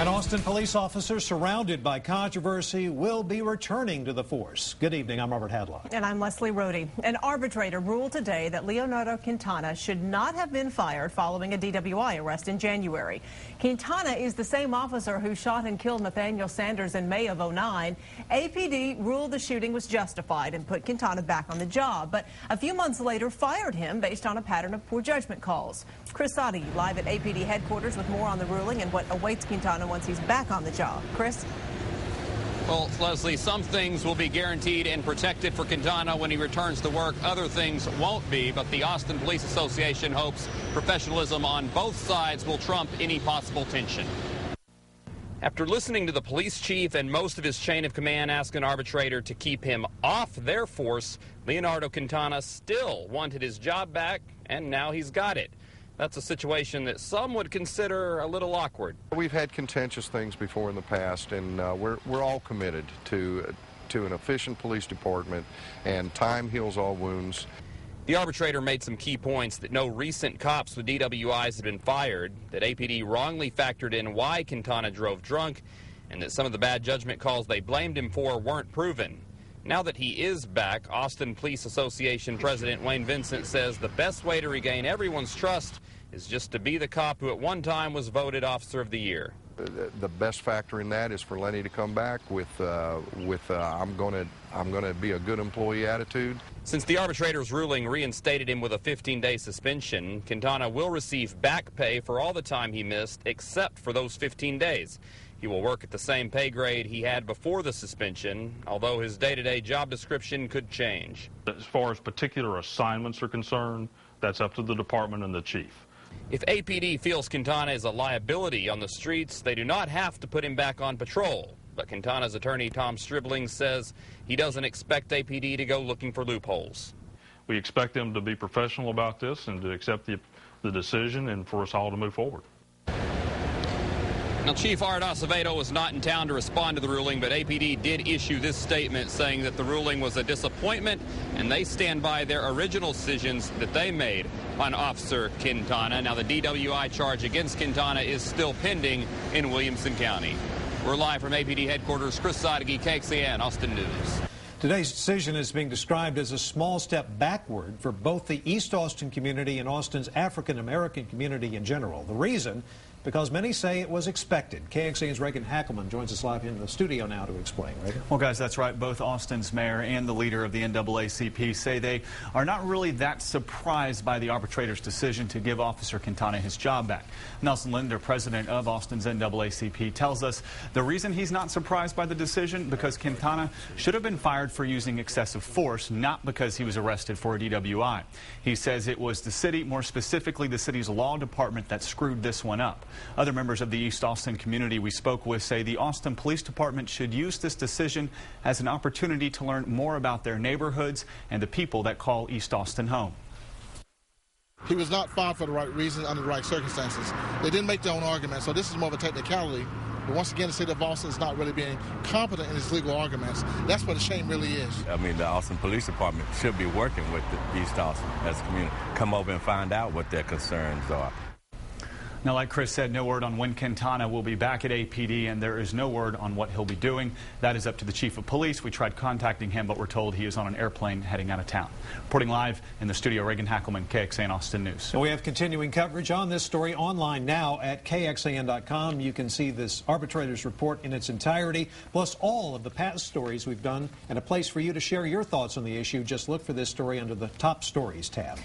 An Austin police officer surrounded by controversy will be returning to the force. Good evening, I'm Robert Hadlock. And I'm Leslie Rohde. An arbitrator ruled today that Leonardo Quintana should not have been fired following a DWI arrest in January. Quintana is the same officer who shot and killed Nathaniel Sanders in May of '09. APD ruled the shooting was justified and put Quintana back on the job, but a few months later fired him based on a pattern of poor judgment calls. Chris Sadi live at APD headquarters with more on the ruling and what awaits Quintana once he's back on the job. Chris? Well, Leslie, some things will be guaranteed and protected for Quintana when he returns to work. Other things won't be, but the Austin Police Association hopes professionalism on both sides will trump any possible tension. After listening to the police chief and most of his chain of command ask an arbitrator to keep him off their force, Leonardo Quintana still wanted his job back, and now he's got it. That's a situation that some would consider a little awkward. We've had contentious things before in the past, and we're all committed to an efficient police department, and time heals all wounds. The arbitrator made some key points: that no recent cops with DWIs have been fired, that APD wrongly factored in why Quintana drove drunk, and that some of the bad judgment calls they blamed him for weren't proven. Now that he is back, Austin Police Association President Wayne Vincent says the best way to regain everyone's trust is just to be the cop who at one time was voted Officer of the Year. The best factor in that is for Lenny to come back with I'm going to be a good employee attitude. Since the arbitrator's ruling reinstated him with a 15-day suspension, Quintana will receive back pay for all the time he missed except for those 15 days. He will work at the same pay grade he had before the suspension, although his day-to-day job description could change. As far as particular assignments are concerned, that's up to the department and the chief. If APD feels Quintana is a liability on the streets, they do not have to put him back on patrol. But Quintana's attorney, Tom Stribling, says he doesn't expect APD to go looking for loopholes. We expect them to be professional about this and to accept the decision and for us all to move forward. Now, Chief Art Acevedo was not in town to respond to the ruling, but APD did issue this statement saying that the ruling was a disappointment and they stand by their original decisions that they made on Officer Quintana. Now, the DWI charge against Quintana is still pending in Williamson County. We're live from APD headquarters. Chris Sadeghi, KXAN, Austin News. Today's decision is being described as a small step backward for both the East Austin community and Austin's African-American community in general. The reason? Because many say it was expected. KXAN's Reagan Hackelman joins us live in the studio now to explain. Reagan? Well, guys, that's right. Both Austin's mayor and the leader of the NAACP say they are not really that surprised by the arbitrator's decision to give Officer Quintana his job back. Nelson Linder, president of Austin's NAACP, tells us the reason he's not surprised by the decision because Quintana should have been fired for using excessive force, not because he was arrested for a DWI. He says it was the city, more specifically the city's law department, that screwed this one up. Other members of the East Austin community we spoke with say the Austin Police Department should use this decision as an opportunity to learn more about their neighborhoods and the people that call East Austin home. He was not fired for the right reason under the right circumstances. They didn't make their own argument, so this is more of a technicality. But once again, the city of Austin is not really being competent in its legal arguments. That's what the shame really is. I mean, the Austin Police Department should be working with the East Austin as a community. Come over and find out what their concerns are. Now, like Chris said, no word on when Quintana will be back at APD, and there is no word on what he'll be doing. That is up to the chief of police. We tried contacting him, but we're told he is on an airplane heading out of town. Reporting live in the studio, Reagan Hackelman, KXAN Austin News. And we have continuing coverage on this story online now at KXAN.com. You can see this arbitrator's report in its entirety, plus all of the past stories we've done, and a place for you to share your thoughts on the issue. Just look for this story under the Top Stories tab.